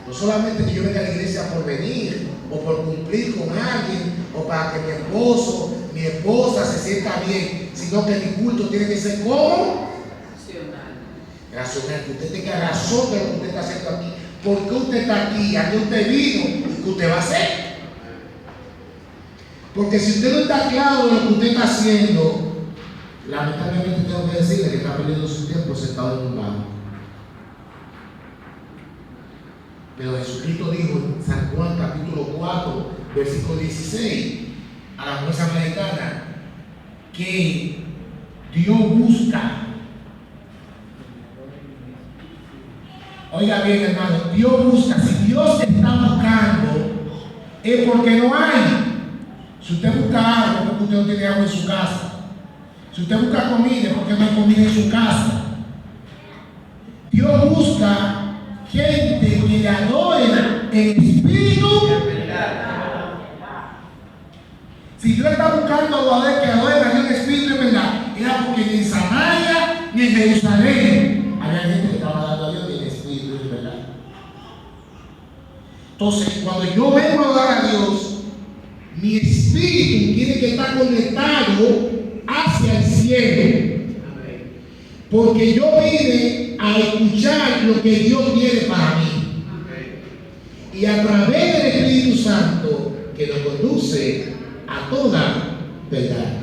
No solamente que yo venga a la iglesia por venir, o por cumplir con alguien, o para que mi esposo, mi esposa se sienta bien, sino que mi culto tiene que ser como racional, que usted tenga razón de lo que usted está haciendo aquí. ¿Por qué usted está aquí? ¿A qué usted vino? ¿Y qué usted va a hacer? Porque si usted no está claro de lo que usted está haciendo, lamentablemente tengo que decirle que está perdiendo su tiempo sentado en un banco. Pero Jesucristo dijo en San Juan capítulo 4, versículo 16, a la mujer samaritana, que Dios busca. Oiga bien, hermano, Dios busca. Si Dios está buscando, es porque no hay. Si usted busca algo, es porque usted no tiene agua en su casa. Si usted busca comida, es porque no hay comida en su casa. Dios busca gente que le adore en espíritu. Si Dios está buscando adoradores que adoren a Dios en espíritu y verdad, era porque ni en Samaria ni en Jerusalén había gente que estaba adorando a Dios en espíritu y verdad. Entonces, cuando yo vengo a adorar a Dios, mi espíritu tiene que estar conectado hacia el cielo. Porque yo vine a escuchar lo que Dios tiene para mí. Y a través del Espíritu Santo que nos conduce a toda verdad.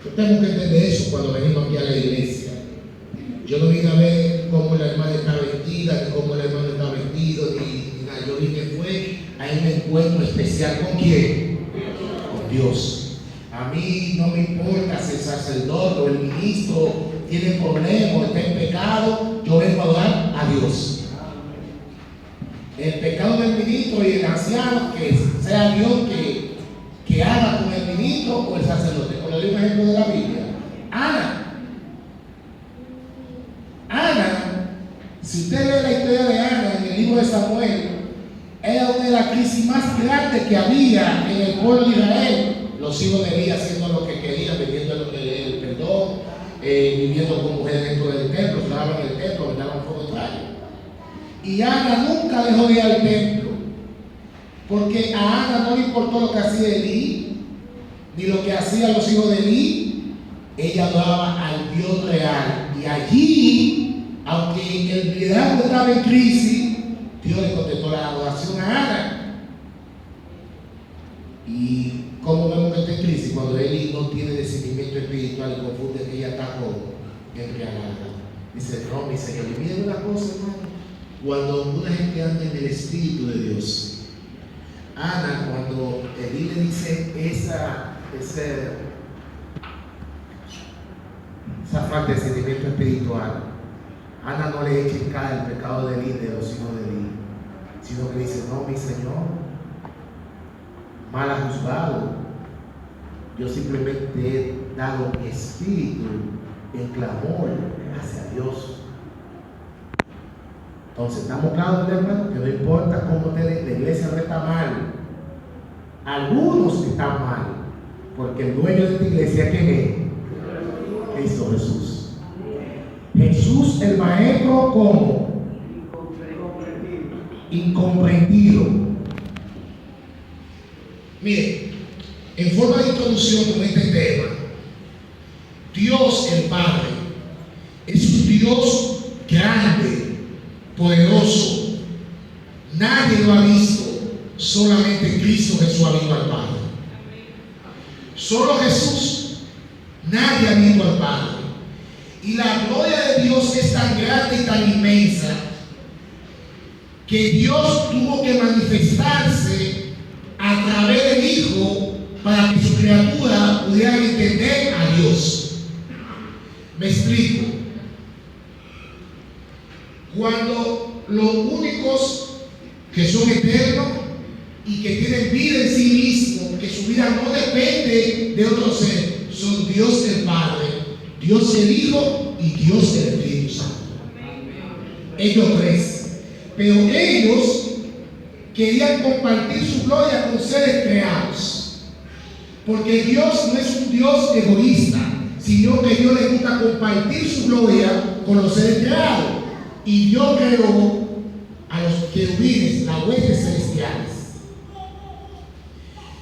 Yo tengo que entender eso cuando venimos aquí a la iglesia. Yo no vine a ver cómo la hermana está vestida, ni cómo el hermano está vestido, ni nada. Yo vine fue a un encuentro especial. ¿Con quién? Con Dios. A mí no me importa si el sacerdote o el ministro tiene problemas o está en pecado, yo vengo a adorar a Dios. El pecado del ministro y el anciano, que sea Dios que haga con el ministro o el sacerdote. Como le doy un ejemplo de la Biblia. Ana, si usted lee la historia de Ana en el libro de Samuel, era una de las crisis más grandes que había en el pueblo de Israel. Los hijos de Elí haciendo lo que querían, vendiendo el perdón, viviendo con mujeres dentro del templo, estaban en el templo, vendaban fuego de rayo. Y Ana nunca dejó de ir al templo, porque a Ana no le importó lo que hacía Elí, ni lo que hacían los hijos de Elí. Ella adoraba al Dios real. Y allí, aunque el liderazgo estaba en crisis, Dios le contestó la adoración a Ana. Y ¿cómo vemos que está en crisis? Cuando Eli no tiene discernimiento espiritual y confunde que ella está como embriagada. Dice, no, mi Señor. Y miren una cosa, hermano. Cuando una gente anda en el Espíritu de Dios, Ana, cuando Eli le dice esa falta de discernimiento espiritual, Ana no le echa en cara el pecado de Eli, de los hijos de Eli, sino que dice, no, mi Señor, mal ha juzgado. Yo simplemente he dado mi espíritu en clamor hacia Dios. Entonces, ¿estamos claros, hermano? Que no importa cómo la iglesia no está mal. Algunos están mal, porque el dueño de esta iglesia, ¿quién es? Cristo Jesús. Jesús, el maestro, ¿cómo? Incomprendido. Mire, en forma de introducción con este tema, Dios el Padre es un Dios grande, poderoso. Nadie lo ha visto, solamente Cristo Jesús ha visto al Padre. Solo Jesús, nadie ha visto al Padre. Y la gloria de Dios es tan grande y tan inmensa que Dios tuvo que manifestarse a través del Hijo para que su criatura pudiera entender a Dios. Me explico. Cuando los únicos que son eternos y que tienen vida en sí mismos, que su vida no depende de otro ser, son Dios el Padre, Dios el Hijo y Dios el Espíritu Santo. Ellos tres. Pero ellos querían compartir su gloria con seres creados. Porque Dios no es un Dios egoísta, sino que Dios le gusta compartir su gloria con los seres creados. Y Dios creó querubines, las huestes celestiales.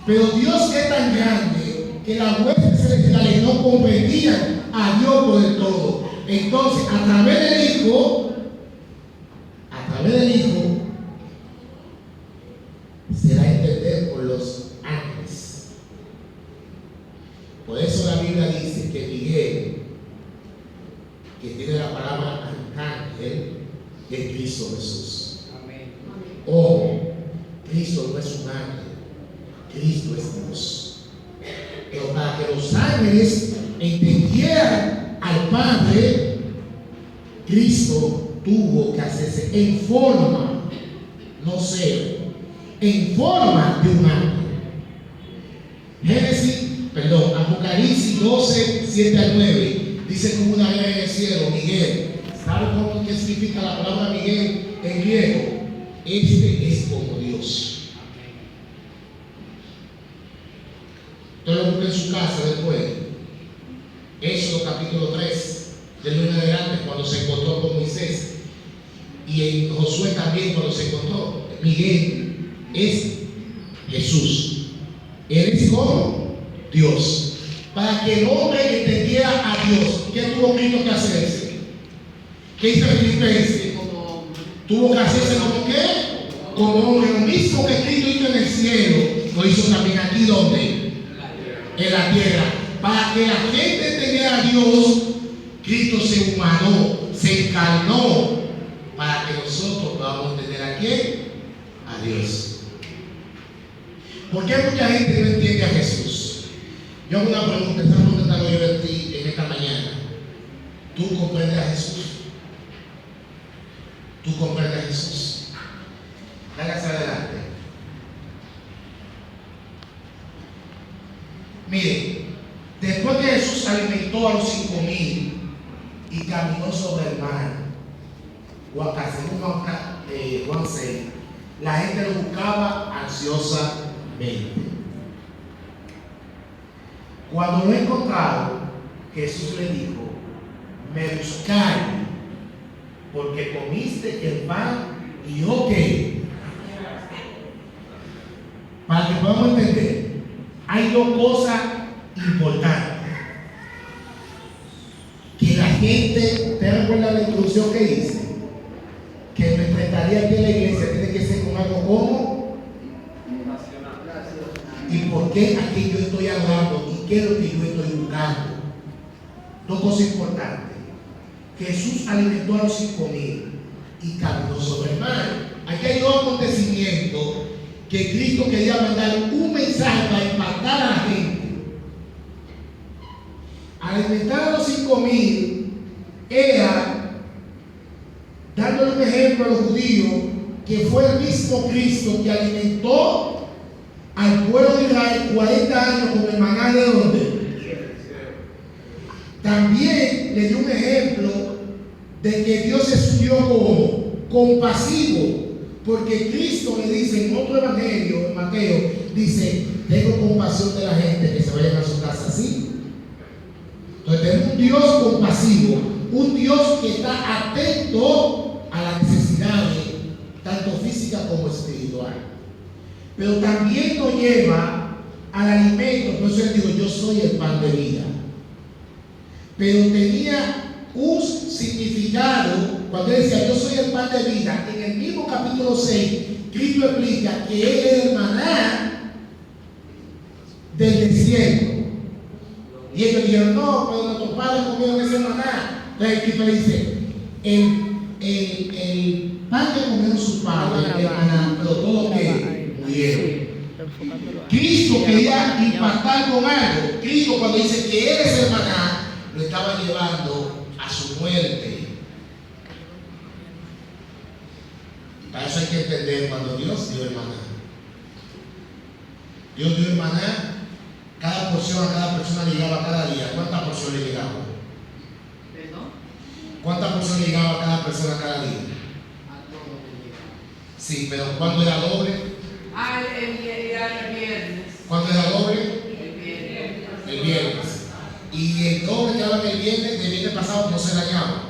Pero Dios es tan grande que las huestes celestiales no comprendían a Dios por el todo. Entonces, a través del Hijo, se da a entender por los ángeles. Por eso la Biblia dice que Miguel, que tiene la palabra ángel, es Cristo Jesús. Amén. Ojo, Cristo no es un ángel, Cristo es Dios. Pero para que los ángeles entendieran al Padre, Cristo tuvo que hacerse en forma, no ser, en forma de un ángel. Apocalipsis 12, 7 al 9, dice como una vez en el cielo, Miguel. ¿Sabe cómo que significa la palabra Miguel en griego? Este es como Dios. Usted lo busca en su casa después. Éxodo capítulo 3, del 1 en adelante, cuando se encontró con Moisés. Y en Josué también, cuando se encontró. Miguel es Jesús. Él es como Dios. Para que el hombre entendiera a Dios, ¿qué tuvo Cristo que hacerse? ¿Qué hizo Filipenses? Tuvo que hacerse como qué? Como hombre. Lo mismo que Cristo hizo en el cielo, lo hizo también aquí donde? En la tierra. Para que la gente entendiera a Dios, Cristo se humanó, se encarnó, para que nosotros podamos entender a quién? A Dios. ¿Por qué mucha gente no entiende a Jesús? Yo hago una pregunta, esta pregunta la yo a ti en esta mañana. ¿Tú comprendes a Jesús? ¿Tú comprendes a Jesús? Hágase adelante. Mire, después que Jesús alimentó a los 5,000 y caminó sobre el mar, Juan 6, la gente lo buscaba ansiosamente. Cuando lo encontraron, Jesús le dijo: me buscaron porque comiste el pan y yo qué. Para que podamos entender, hay dos cosas importantes que la gente, ¿te recuerda la introducción que dice? Que nuestra tarea aquí en la iglesia tiene que ser con algo como ¿y por qué aquí yo estoy hablando? ¿Y qué es lo que yo estoy buscando? Dos cosas importantes. Jesús alimentó a los 5,000 y caminó sobre el mar. Aquí hay dos acontecimientos que Cristo quería mandar un mensaje para impactar a la gente. Alimentar a los 5,000 era dándole un ejemplo a los judíos que fue el mismo Cristo que alimentó al pueblo de Israel 40 años con el maná de donde. También le dio un ejemplo de que Dios es un Dios como compasivo, porque Cristo le dice en otro evangelio, en Mateo, dice: tengo compasión de la gente que se vayan a su casa así. Entonces tenemos un Dios compasivo, un Dios que está atento a las necesidades tanto físicas como espirituales. Pero también nos lleva al alimento. Por eso él dijo: yo soy el pan de vida. Pero tenía un significado cuando él decía: yo soy el pan de vida. En el mismo capítulo 6, Cristo explica que él es el maná del desierto. Y ellos dijeron: no, pero nuestros padres comieron ese maná. Entonces Cristo le dice: el pan que comieron sus padres es el maná, pero todo lo que murieron. Cristo quería impactar con algo. Cristo, cuando dice que él es el maná, lo estaba llevando a su muerte. Para eso hay que entender cuando Dios dio el maná. Dios dio el maná, cada porción a cada persona le llegaba cada día. ¿Cuántas porciones le llegaban? ¿Cuántas porciones le llegaba a cada persona cada día? Sí, pero ¿cuándo era doble? El viernes. ¿Cuándo era doble? El viernes. Y el doble que daban el viernes pasado no se dañaba.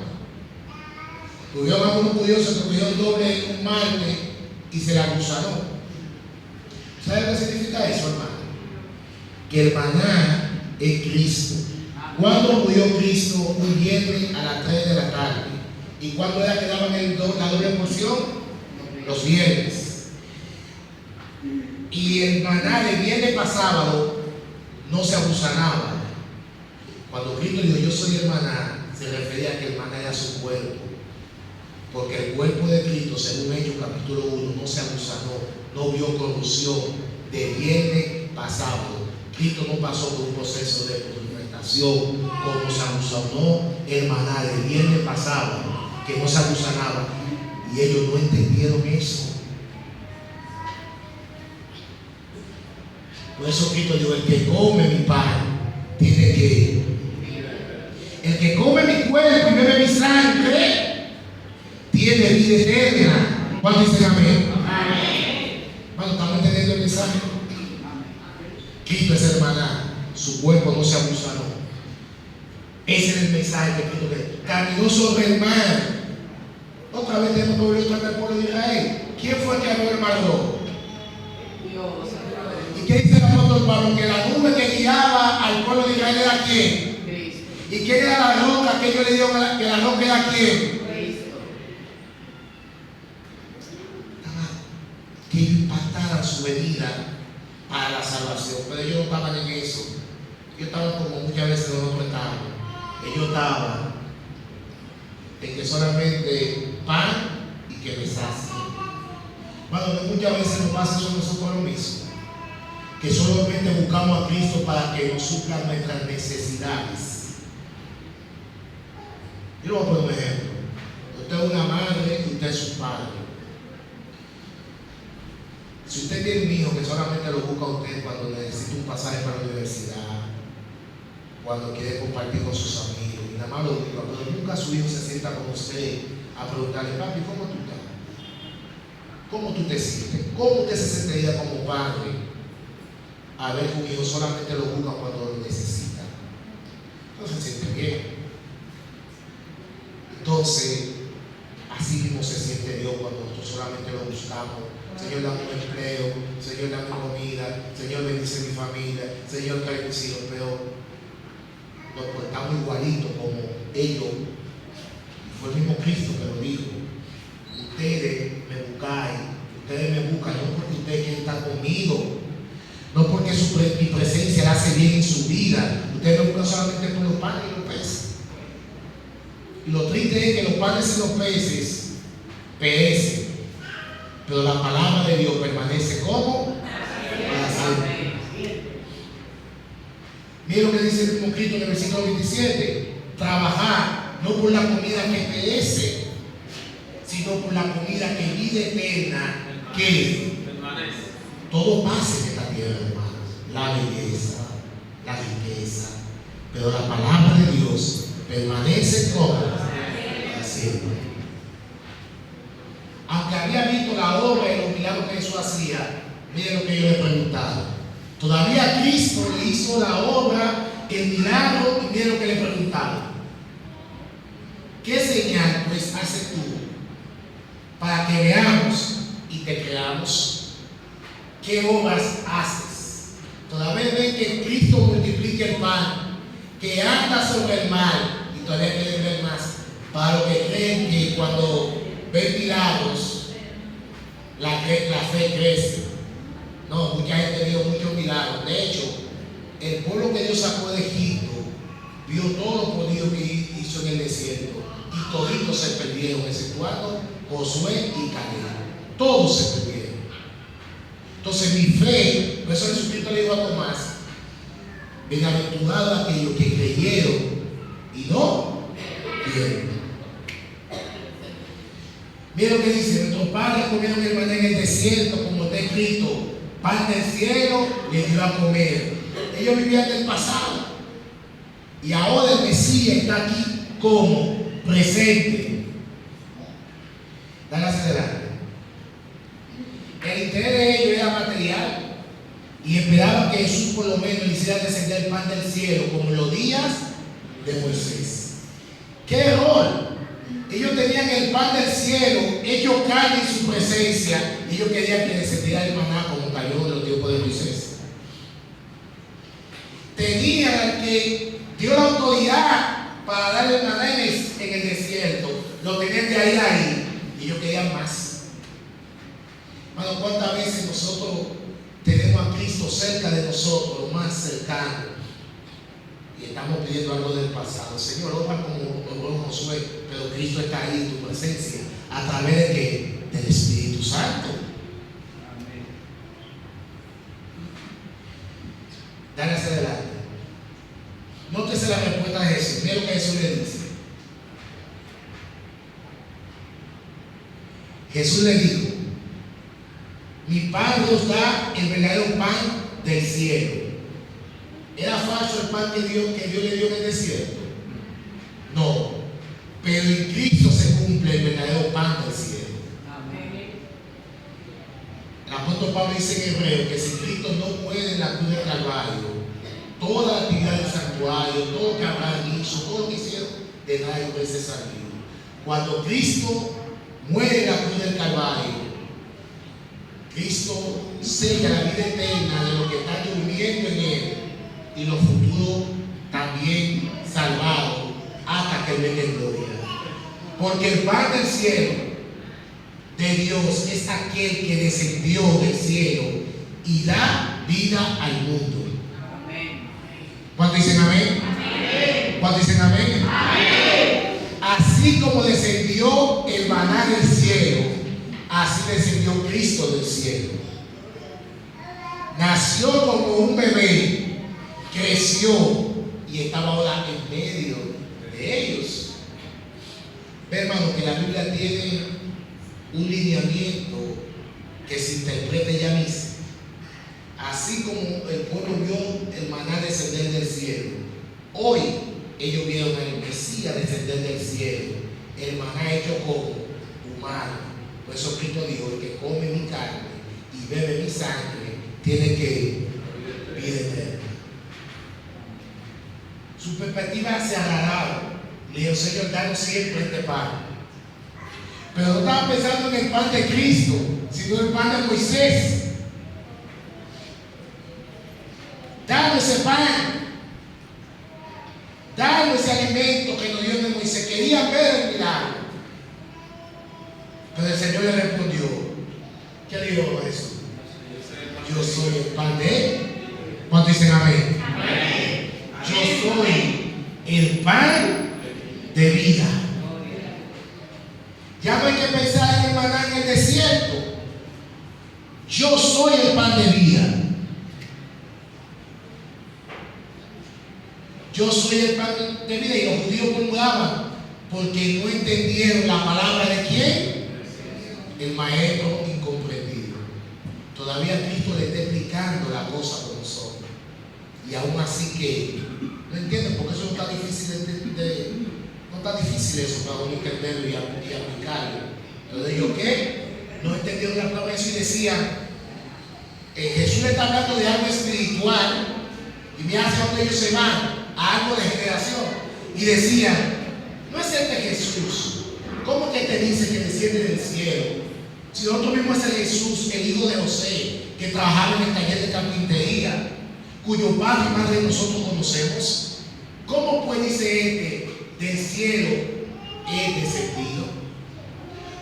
Tuvieron algunos curiosos que tuvieron doble un martes y se la gusanó. ¿Sabe qué significa eso, hermano? Que el maná es Cristo. ¿Cuándo murió Cristo? Un viernes a las 3 de la tarde. ¿Y cuándo era que daban la doble porción? Los viernes. Y el maná de viernes para sábado no se agusanaba. Cuando Cristo dijo yo soy el maná, se refería a que el maná era su cuerpo. Porque el cuerpo de Cristo, según Hechos capítulo 1, no se agusanó, no vio corrupción de viernes para sábado. Cristo no pasó por un proceso de purificación como se agusanó el maná de viernes para sábado, que no se agusanaba. Y ellos no entendieron eso. Por eso Cristo dijo, el que come mi pan tiene que... El que come mi cuerpo y bebe mi sangre tiene vida eterna. ¿Cuántos dicen amén? Amén. Bueno, ¿estamos entendiendo el mensaje? Cristo es el maná, su cuerpo no se agusanó. Ese es el mensaje que Cristo dio. Caminó sobre el mar. Otra vez tenemos que volver otra vez al pueblo de Israel. ¿Quién fue el que abrió el mar rojo? Dios. ¿Y qué dice el apóstol Pablo? Que la nube que guiaba al pueblo de Israel era ¿quién? Cristo. ¿Y quién era la roca que ellos le dieron que la roca era quién? Cristo. Que ellos impactaran su venida para la salvación. Pero ellos no estaban en eso. Ellos estaban como muchas veces nosotros estábamos. Ellos estaban en que solamente pan y que me sacie. Bueno, muchas veces nos pasa eso nosotros lo mismo. Que solamente buscamos a Cristo para que nos supla nuestras necesidades. Yo le voy a poner un ejemplo. Usted es una madre y usted es su padre. Si usted tiene un hijo que solamente lo busca a usted cuando necesita un pasaje para la universidad, cuando quiere compartir con sus amigos, y nada más lo busca, pero nunca su hijo se sienta con usted a preguntarle, papi, ¿cómo tú estás? ¿Cómo tú te sientes? ¿Cómo usted se sentiría como padre a ver que un hijo solamente lo busca cuando lo necesita? No se siente bien. Entonces, así mismo se siente Dios cuando nosotros solamente lo buscamos. Señor, dame un empleo, Señor, dame comida, Señor, bendice mi familia, Señor, trae mis hijos, pero nos portamos igualito como ellos. Fue el mismo Cristo que lo dijo. Ustedes me buscáis, ustedes me buscan no porque ustedes quieren estar conmigo, no porque mi presencia le hace bien en su vida. Ustedes me buscan solamente por los panes y los peces. Y lo triste es que los panes y los peces perecen, pero la palabra de Dios permanece como para siempre. Mira lo que dice el mismo Cristo en el versículo 27. Trabajar no por la comida que perece, sino por la comida que vida eterna, que todo pasa en esta tierra, hermanos. La belleza, la riqueza, pero la palabra de Dios permanece como para siempre. Aunque había visto la obra y los milagros que Jesús hacía, miren lo que yo le he preguntado. Todavía Cristo le hizo la obra, el milagro, y miren lo que le he preguntado. ¿Qué señal pues haces tú para que veamos y te creamos? ¿Qué obras haces? Todavía ven que Cristo multiplica el pan, que anda sobre el mar, y todavía quieren ver más. Para los que creen que cuando ven milagros, la fe crece. No, mucha gente vio muchos milagros. De hecho, el pueblo que Dios sacó de Egipto vio todo lo podido que hizo en el desierto, y toditos se perdieron, exceptuando Josué y Caleb. Todos se perdieron. Entonces mi fe, por eso Jesucristo le dijo a Tomás, bienaventurados aquellos que creyeron y no vieron. Mira lo que dice: nuestros padres comieron el maná en el desierto, como está escrito, pan del cielo les dio a comer. Ellos vivían del pasado, y ahora el Mesías está aquí como presente. Dale hacia adelante. El interés de ellos era material, y esperaban que Jesús por lo menos le hiciera descender el pan del cielo como en los días de Moisés. ¡Qué error! Ellos tenían el pan del cielo hecho carne en su presencia, y ellos Ellos querían que descendiera el maná como cayó en los tiempos de Moisés. Tenían que dio la autoridad para darle el maná en el desierto. Lo tenían de ahí a ahí. Y ellos querían más. Hermano, ¿cuántas veces nosotros tenemos a Cristo cerca de nosotros, lo más cercano? Y estamos pidiendo algo del pasado. Señor, obra como Josué, pero Cristo está ahí en tu presencia. ¿A través de qué? Del Espíritu Santo. Amén. Dale hacia adelante. Nótese la respuesta de Jesús. Mira lo que Jesús le dice. Jesús le dijo: mi Padre os da el verdadero pan del cielo. ¿Era falso el pan que Dios le dio en el desierto? No. Pero en Cristo se cumple el verdadero pan del cielo. Amén. El apóstol Pablo dice en Hebreo que si Cristo no puede en la cruz del Calvario, toda la actividad del santuario, todo lo que Abraham hizo, todo lo que hicieron, de nada hubiese salido. Cuando Cristo muere en la cruz del Calvario, Cristo sella la vida eterna de los que están durmiendo en Él y los futuros también salvados hasta que venga en gloria. Porque el pan del cielo de Dios es aquel que descendió del cielo y da vida al mundo. Amén. ¿Cuántos dicen amén? Amén. ¿Cuántos dicen amén? Amén. Así como descendió el maná del cielo, así descendió Cristo del cielo. Nació como un bebé, creció y estaba ahora en medio de ellos. Ve, hermano, que la Biblia tiene un lineamiento que se interpreta ya mismo. Así como el pueblo vio el maná descender del cielo, hoy ellos vieron al Mesías descender del cielo, el maná hecho como humano. Por eso Cristo dijo: el que come mi carne y bebe mi sangre tiene que vida eterna. Su perspectiva se agradaba. Le dijo: Señor, danos siempre este pan. Pero no estaba pensando en el pan de Cristo, sino en el pan de Moisés. Danos ese pan, danos ese alimento que nos dio de Moisés. Querían ver el milagro. Pero el Señor le respondió: ¿qué dijo eso? Yo soy el pan de. ¿Cuántos dicen amén? Amén. Yo soy el pan de vida. Ya no hay que pensar en el maná en el desierto. Yo soy el pan de vida. Yo soy el pan de vida. Y los judíos murmuraban porque no entendieron la palabra de quién. El maestro incomprendido. Todavía Cristo le está explicando la cosa como son. Y aún así que no entienden, porque eso no está difícil no está difícil eso para uno entenderlo y aplicarlo. Entonces ellos ¿qué? No entendieron la palabra de eso y decían, Jesús le está hablando de algo espiritual y mira hacia dónde ellos se van, a algo de generación. Y decían, no es este Jesús. ¿Cómo que te dice que desciende del cielo? Si nosotros mismos es el Jesús, el hijo de José, que trabajaba en el taller de carpintería, cuyo padre y madre nosotros conocemos. ¿Cómo pues dice este del cielo es descendido?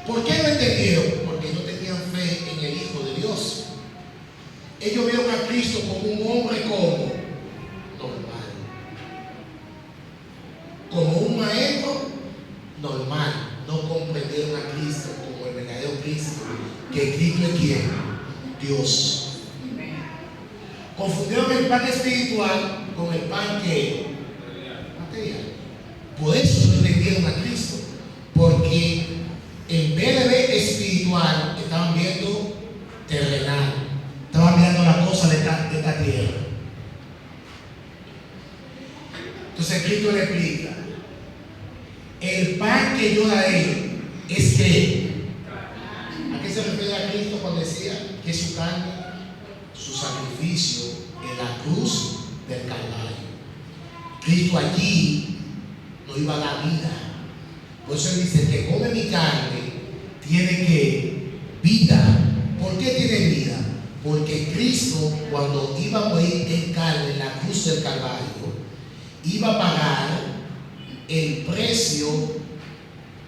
¿Por qué no entendieron? Porque no tenían fe en el Hijo de Dios. Ellos vieron a Cristo como un hombre como normal, como un maestro normal. No comprendieron a Cristo como el verdadero Cristo, que Cristo es ¿quién? Dios. Confundieron el pan espiritual con el pan que material. Por eso no entendieron a Cristo, porque en vez de ver espiritual estaban viendo terrenal, estaban mirando las cosas de esta tierra. Entonces Cristo le explica: el pan que yo daré es que. ¿A qué se refiere a Cristo cuando decía que su carne? Su sacrificio en la cruz del Calvario. Cristo allí no iba a dar vida. Por eso él dice: que come mi carne tiene que vida. ¿Por qué tiene vida? Porque Cristo, cuando iba a morir en carne en la cruz del Calvario, iba a pagar el precio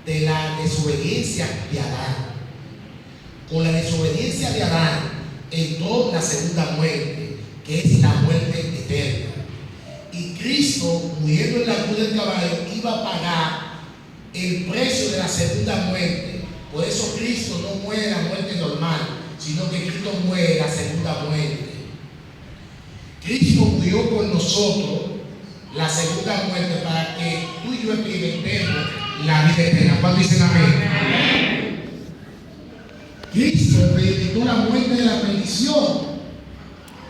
de la desobediencia de Adán. Con la desobediencia de Adán entró la segunda muerte, que es la muerte eterna. Y Cristo, muriendo en la cruz del Calvario, iba a pagar el precio de la segunda muerte. Por eso Cristo no muere la muerte normal, sino que Cristo muere la segunda muerte. Cristo murió por nosotros la segunda muerte para que tú y yo experimentemos la vida eterna. ¿Cuántos dicen amén? Cristo experimentó la muerte de la perdición.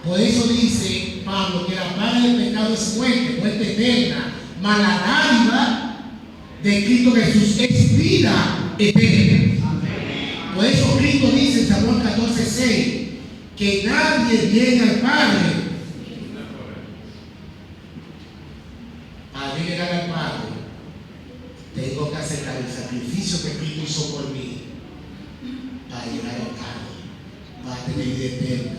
Por eso dice Pablo que la paga del pecado es muerte, muerte eterna. Mas la dádiva de Cristo Jesús es vida eterna. Por eso Cristo dice en San Juan 14:6 que nadie viene al Padre. Para yo llegar al Padre, tengo que aceptar el sacrificio que Cristo hizo por mí para llegar al Padre, para tener vida eterna.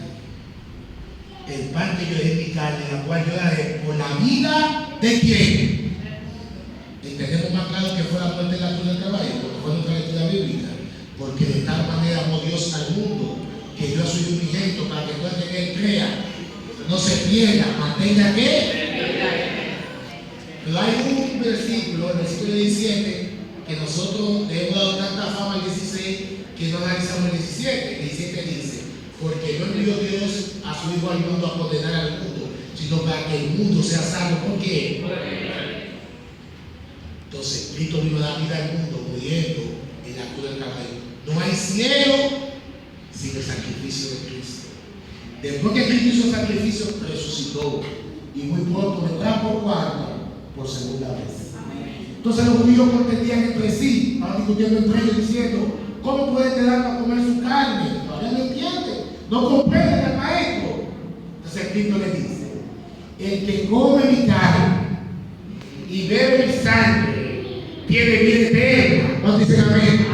El pan que yo dé en mi carne, la cual yo daré por la vida de quién. Entendemos más claro que fue la muerte de la cruz del caballo, porque fue nuestra lectura bíblica. Porque de tal manera amó Dios al mundo, que dio a su Hijo unigénito para que todo el que él crea no se pierda, mantenga que. Pero hay un versículo, el versículo 17, que nosotros le hemos dado tanta fama al 16 que no analizamos el 17. El 17 dice: porque no envió Dios a su Hijo al mundo a condenar al mundo, sino para que el mundo sea salvo. ¿Por qué? Entonces, Cristo vino a dar vida al mundo muriendo en la cruz del Calvario. No hay cielo sin el sacrificio de Cristo. Después que Cristo hizo el sacrificio, resucitó. Y muy pronto vendrá por cuarta, por segunda vez. Entonces los judíos contendían entre sí, estaban discutiendo entre ellos diciendo: ¿cómo puede quedar para comer su carne? Todavía no entiende, no comprende al maestro. Entonces Cristo le dice: el que come mi carne y bebe mi sangre tiene vida eterna. ¿No dicen amén?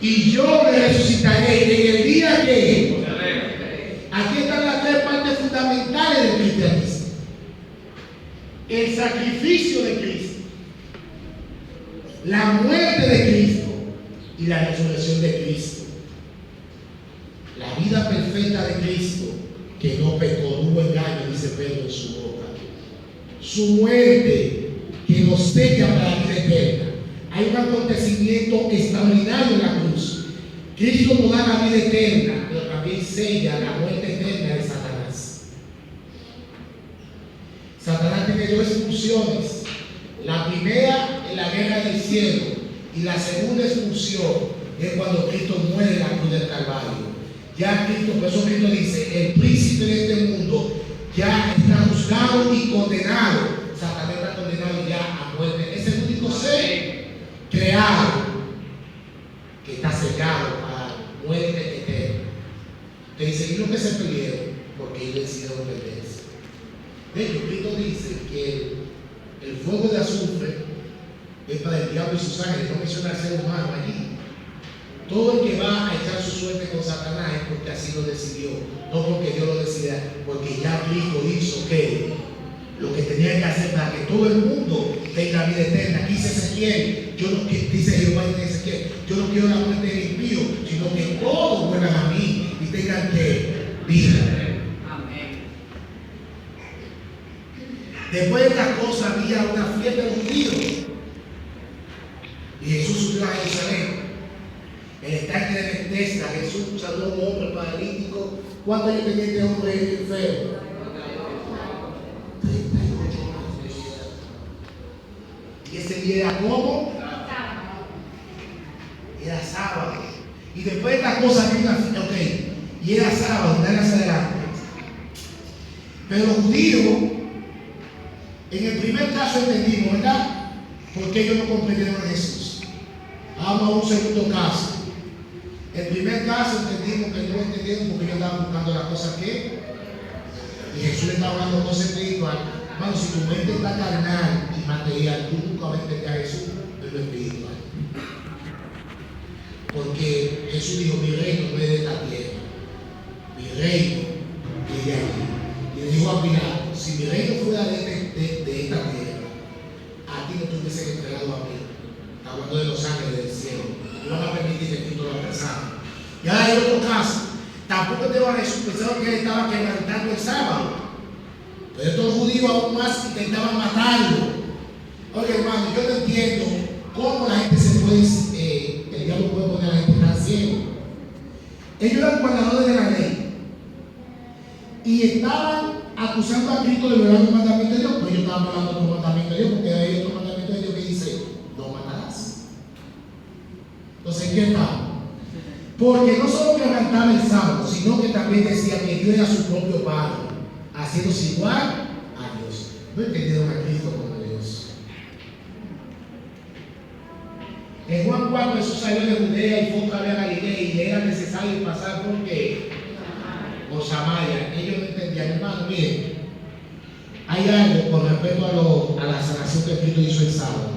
Y yo le resucitaré en el día que. Aquí están las tres partes fundamentales del cristianismo: el sacrificio de Cristo, la muerte de Cristo y la resurrección de Cristo. La vida perfecta de Cristo, que no pecó, no hubo engaño, dice Pedro en su boca. Su muerte, que nos sella para la vida eterna. Hay un acontecimiento extraordinario en la cruz. Cristo nos da la vida eterna, pero también sella la muerte eterna de Satanás. Satanás tiene dos expulsiones: la primera en la guerra del cielo, y la segunda expulsión es cuando Cristo muere en la cruz del Calvario. Ya Cristo, por eso Cristo dice: el príncipe de este mundo ya está juzgado y condenado. Satanás está condenado ya a muerte. Es el único ser creado que está sellado para muerte eterna. Te dice: y lo que se perdieron, porque ellos decidieron perderse. De hecho, Cristo dice que el fuego de azufre es para el diablo y sus ángeles, no menciona al ser humano allí. Todo el que va a echar su suerte con Satanás es porque así lo decidió, no porque Dios lo decida, porque ya Cristo hizo que lo que tenía que hacer para que todo el mundo tenga vida eterna. Aquí dice Ezequiel, dice Jehová en Ezequiel: yo no quiero la muerte del impío, sino que todos vuelvan a mí y tengan que vida. Amén. Después de estas cosas había una fiesta de los judíos y Jesús subió a Jerusalén. El estanque de Bethesda, Jesús sanó a un hombre paralítico. ¿Cuántos años tenía este hombre enfermo? 38 años. Y ese día era ¿cómo? Era sábado. Y después de estas cosas vino y era sábado, dale hacia adelante. Pero los judíos, en el primer caso entendimos, ¿verdad? Porque ellos no comprendieron a Jesús. Vamos a un segundo caso. El primer caso entendimos que no entendieron porque ellos estaban buscando las cosas que. Y Jesús le estaba hablando cosas espirituales. Hermano, si tu mente está carnal y material, tú nunca vas a entender a Jesús en lo espiritual. Porque Jesús dijo, mi reino no es de esta tierra, mi reino es de aquí. Y le dijo a Pilato, si mi reino fuera de esta tierra, a ti no te hubiesen entregado a mí. Está hablando de los ángeles del cielo. No van a permitir que Cristo lo apresara. Y ahora hay otro caso. Tampoco te va a Jesús, pensaron que él estaba quebrantando el sábado. Pero estos judíos aún más intentaban matarlo. Oye, hermano, yo no entiendo cómo la gente se puede, el diablo puede poner a la gente tan ciego. Ellos eran guardadores de la ley y estaban acusando a Cristo de violar los mandamientos de Dios. Pues ellos estaban violando los mandamientos de Dios, porque hay otro mandamiento de Dios que dice: no matarás. Entonces, ¿qué estaba? Porque no solo quebrantaba el sábado, sino que también decía que Dios era su propio Padre, haciéndose igual a Dios. No entendieron a Cristo como Dios. En Juan 4, Jesús salió de Judea y fue otra vez a Galilea, y le era necesario pasar por qué? Por Samaria. Ellos no entendían, hermano. Miren, hay algo con respecto a la sanación que Cristo hizo el sábado.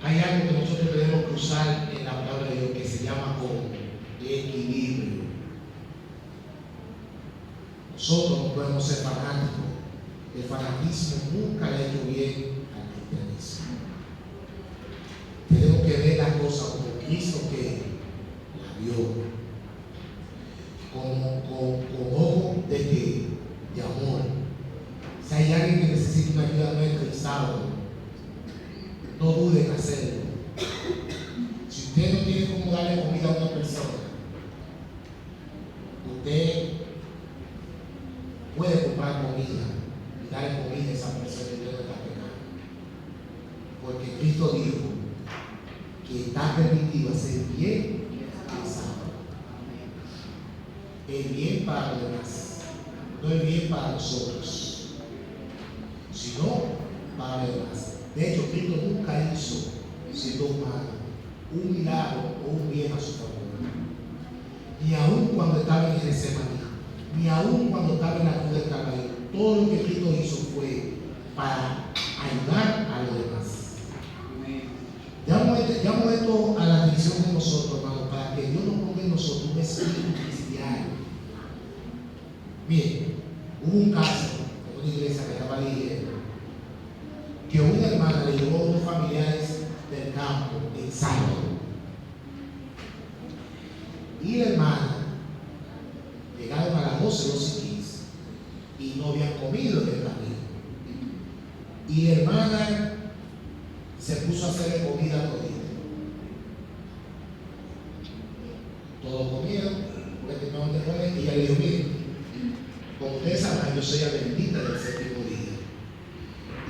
Hay algo que nosotros tenemos que usar en la palabra de Dios que se llama como equilibrio. Nosotros no podemos ser fanáticos. El fanatismo nunca le ha hecho bien al cristianismo. Tenemos que ver las cosas como Cristo que la vio, con ojo de amor. Si hay alguien que necesita una ayuda nuestra el sábado, no duden en hacerlo. Si usted no tiene cómo darle comida a una persona, usted puede comprar comida y darle comida a esa persona y Dios no está pecando. Porque Cristo dijo que está permitido hacer bien al sábado. El bien para los demás, no el bien para nosotros, sino para los demás. De hecho, Cristo nunca hizo, siendo humano, un milagro o un bien a su favor. Ni aun cuando estaba en Getsemaní, ni aun cuando estaba en la cruz del Calvario. Todo lo que Cristo hizo fue para ayudar a los demás. Llamo esto a la atención de nosotros, hermanos, para que Dios nos ponga en nosotros un espíritu cristiano. Miren, hubo un caso en una iglesia que estaba leyendo, que una hermana le llevó a unos familiares del campo en sábado. Y la hermana llegaron a las 12:15 y no habían comido en el camino. Y la hermana se puso a hacerle comida a todita. Todos comieron, porque terminaron de comer, y ella le dijo: miren, como ustedes sabrán, yo soy la bendita del séptimo día.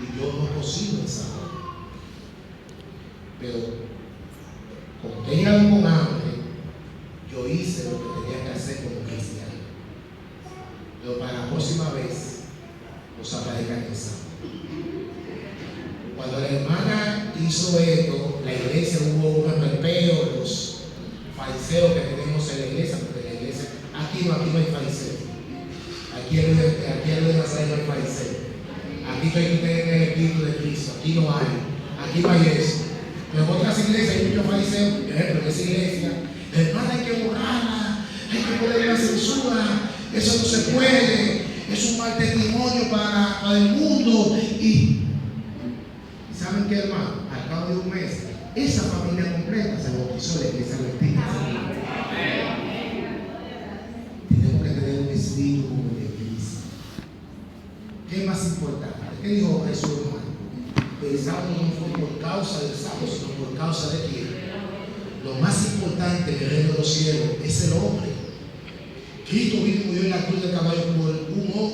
Y yo no cocino el sábado. Pero como ustedes llegaron con hambre, yo hice lo que tenía que hacer como cristiano. Pero para la próxima vez, los aparezcan el sábado. Cuando la hermana hizo esto, la iglesia hubo un perpeo, los fariseos que tenemos en la iglesia, porque en la iglesia, aquí no hay fariseos. Aquí en el Nazaret no hay fariseos. Aquí hay que tener el Espíritu de Cristo. Aquí no hay eso. Pero en otras iglesias hay muchos fariseos. Por ejemplo, en esa iglesia, hermana, hay que borrarla, hay que poner la censura, eso no se puede, es un mal testimonio para el mundo. Y ¿saben qué, hermano? Al cabo de un mes, esa familia completa se bautizó en la iglesia adventista. Tenemos que tener un espíritu como el de Cristo. ¿Qué es más importante? ¿Qué dijo Jesús, hermano? El sábado no fue por causa del sábado, sino por causa de quién. Lo más importante en el reino de los cielos es el hombre. Cristo vino y murió en la cruz del Calvario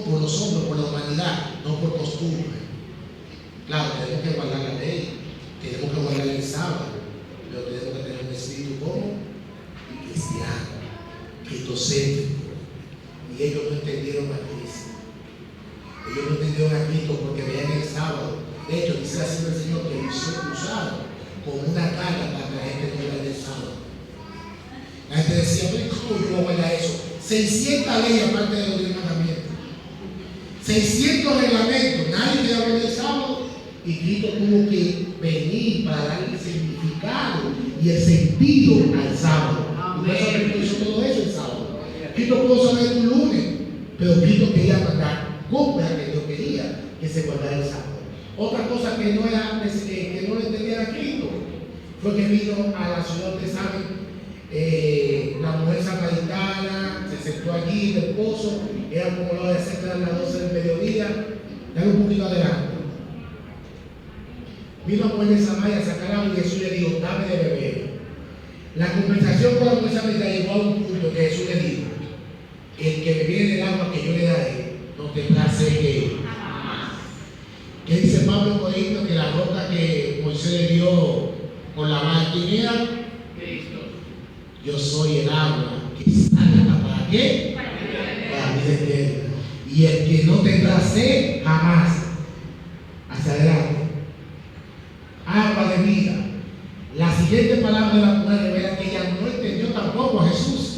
por los hombres, por la humanidad, no por costumbre. Claro, tenemos que guardar la ley, tenemos que guardar el sábado, pero tenemos que tener un espíritu como cristiano, cristocéntrico. Y ellos no entendieron a Cristo. Ellos no entendieron a Cristo porque veían el sábado. De hecho, dice así el Señor que lo usaron como una carga para que la gente no vea el sábado. La gente decía: pero ¿cómo yo voy a guardar eso? 600 leyes aparte de los 10 mandamientos, 600 reglamentos, nadie quería guardar el sábado. Y Cristo tuvo que venir para darle el significado y el sentido al sábado. Cristo pudo saber un lunes, pero Cristo quería mandar cosas que Dios quería que se guardara el sábado. Otra cosa que no le entendía a Cristo fue que vino a la ciudad, ustedes saben, la mujer samaritana se sentó allí en el pozo, era como lo de cerca de las 12 del mediodía, dale un poquito adelante. Vino a mujer de Samaria a sacar agua y Jesús le dijo, dame de beber. La conversación con la mujer samaritana llegó a un punto que Jesús le dijo, el que bebiere del agua que yo le daré, no tendrá sed que ¿qué dice Pablo en Corinto? Que la roca que Moisés le dio con la mano, ¿quién era? Cristo. Yo soy el agua que salta, ¿para qué? Para vida eterna. Y el que no tendrá sed jamás. Hacia adelante. Agua de vida. La siguiente palabra de la mujer revela que ella no entendió tampoco a Jesús.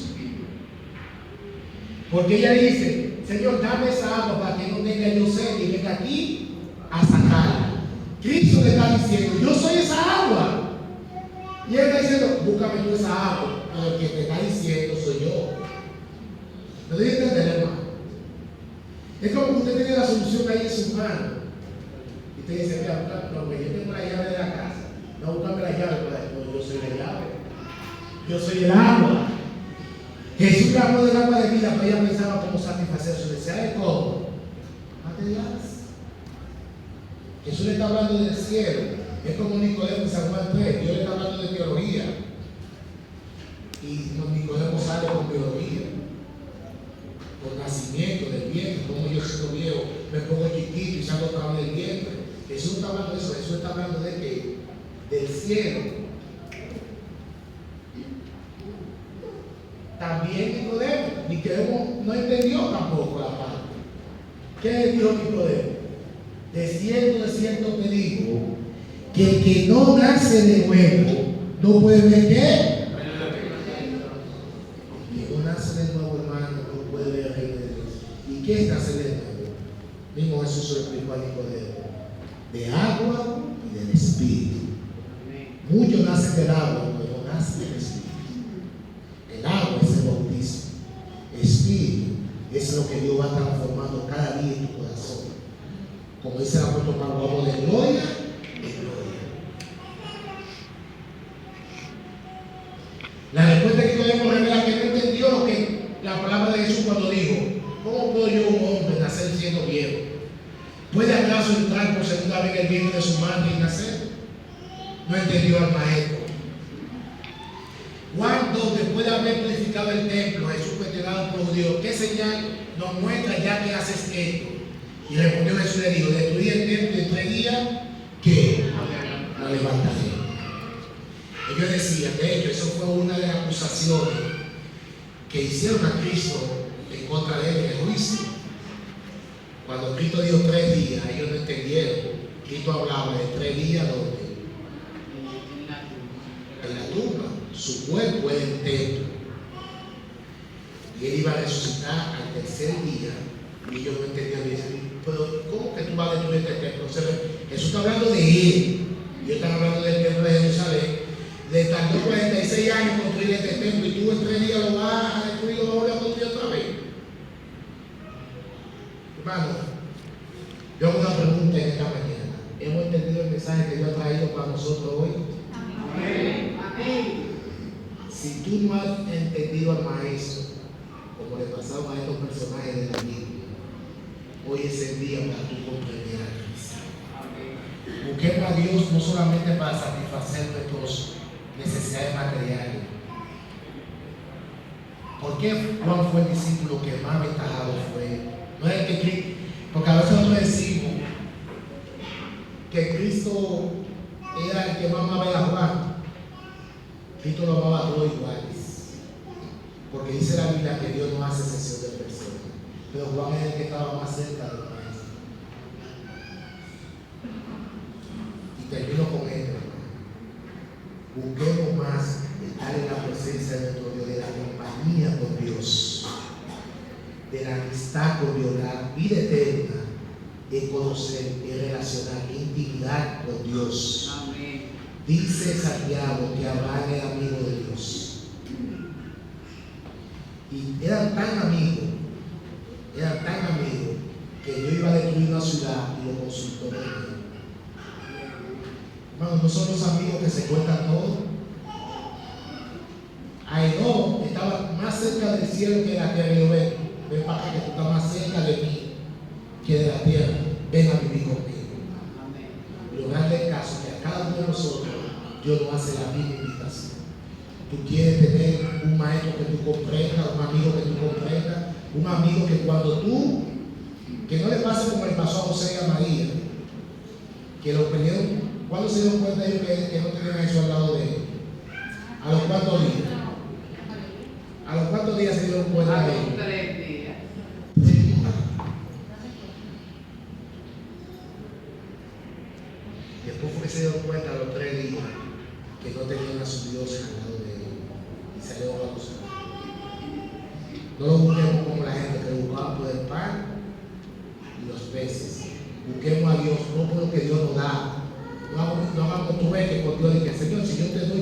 Porque ella dice, Señor, dame esa agua para que no tenga yo sed y venga aquí a sacarla. Cristo le está diciendo, yo soy esa agua. Y él está diciendo, búscame tú esa agua. Pero el que te está diciendo soy yo. ¿No debe entender, hermano? Es como que usted tiene la solución ahí en su mano. Y usted dice, mira, no, yo tengo la llave de la casa. No, búscame la llave. Pero yo soy la llave. Yo soy el agua. Jesús le habló del agua de vida, pero ella pensaba cómo satisfacer su deseo. ¿Cómo? Materiales. Jesús le está hablando del cielo. Es como Nicodemo en San Juan 3. Dios le está hablando de teología. Y Nicodemo sale con biología. Con nacimiento del vientre. Como yo siendo viejo me pongo chiquito y salgo otra vez del vientre. Jesús está hablando de eso. Jesús está hablando de que del cielo. También Nicodemo no entendió tampoco la parte. ¿Qué dijo Nicodemo? De cierto te digo que el que no nace de nuevo no puede ver qué. El que no nace de nuevo, hermano, no puede ver el reino de Dios. ¿Y qué es nacer de nuevo? Mismo Jesús se lo explicó a Nicodemo. De agua y del Espíritu. Muchos nacen del agua, pero no nacen del Espíritu. El agua es el bautismo. Espíritu es lo que Dios va transformando cada día en tu corazón. Como dice el apóstol Pablo, vamos de gloria en gloria. La respuesta que podemos revelar que no entendió lo que la palabra de Jesús cuando dijo, ¿cómo puedo yo, un hombre, nacer siendo viejo? ¿Puede acaso entrar por segunda vez en el vientre de su madre y nacer? No entendió al maestro. Cuando después de haber purificado el templo, Jesús cuestionado por Dios, ¿qué señal nos muestra ya que haces esto? Y respondió Jesús, le dijo, destruí el templo en 3 días, ¿qué? Lo levantaré. Ellos decían, de hecho, eso fue una de las acusaciones que hicieron a Cristo en contra de él en el juicio. Cuando Cristo dijo 3 días, ellos no entendieron. Cristo hablaba de 3 días donde en la tumba, su cuerpo era el templo. Y él iba a resucitar al tercer día. Y ellos no entendían bien. Pero, ¿cómo que tú vas a destruir este templo? O sea, Jesús está hablando de él. Y ellos están hablando del templo de Jerusalén. Le tardó 46 años construir este templo. Y tú en 3 días lo vas a destruir, lo vas a volver a construir otra vez. Hermano, yo hago una pregunta en esta mañana. ¿Hemos entendido el mensaje que Dios ha traído para nosotros hoy? Amén. Amén. Si tú no has entendido al maestro, como le pasaron a estos personajes de la Biblia, hoy es el día para tú comprender a Cristo. Busquemos a Dios no solamente para satisfacer nuestras necesidades materiales. ¿Por qué Juan fue el discípulo que más aventajado fue? No es el que, porque a veces nosotros decimos que Cristo era el que más amaba a Juan. Cristo lo amaba a todos iguales. Porque dice la Biblia que Dios no hace excepción de personas. Pero Juan es el que estaba más cerca del maestro. Y termino con esto. Busquemos más estar en la presencia de nuestro Dios, de la compañía con Dios, de la amistad con Dios, la vida eterna, de conocer, de relacionar, de intimidad con Dios. Amén. Dice Santiago que Abraham era amigo de Dios. Y eran tan amigos, que yo iba a destruir una ciudad y lo consultó con él. Hermano, no son los amigos que se cuentan todo. Aenón estaba más cerca del cielo que de la tierra. Y yo, ven para acá, que tú estás más cerca de mí que de la tierra. Ven a vivir conmigo. Lograrle el caso que a cada uno de nosotros Dios nos hace la misma invitación. Tú quieres tener un maestro que tú comprendas, un amigo que tú comprendas, un amigo que cuando tú, que no le pase como le pasó a José y a María, que lo perdieron. ¿Cuándo se dieron cuenta ellos que no tenían eso al lado de ellos? ¿A los cuántos días? ¿A los cuántos días se dieron cuenta de ellos? 3 días. Después fue que se dieron cuenta a los 3 días que no tenían a su Dios al lado de ellos. Y salieron a buscar. No lo busquemos como la gente que buscaba por el pan y los peces. Busquemos a Dios no por lo que Dios nos da. No hagamos tú ves que con Dios dice, Señor, si yo te doy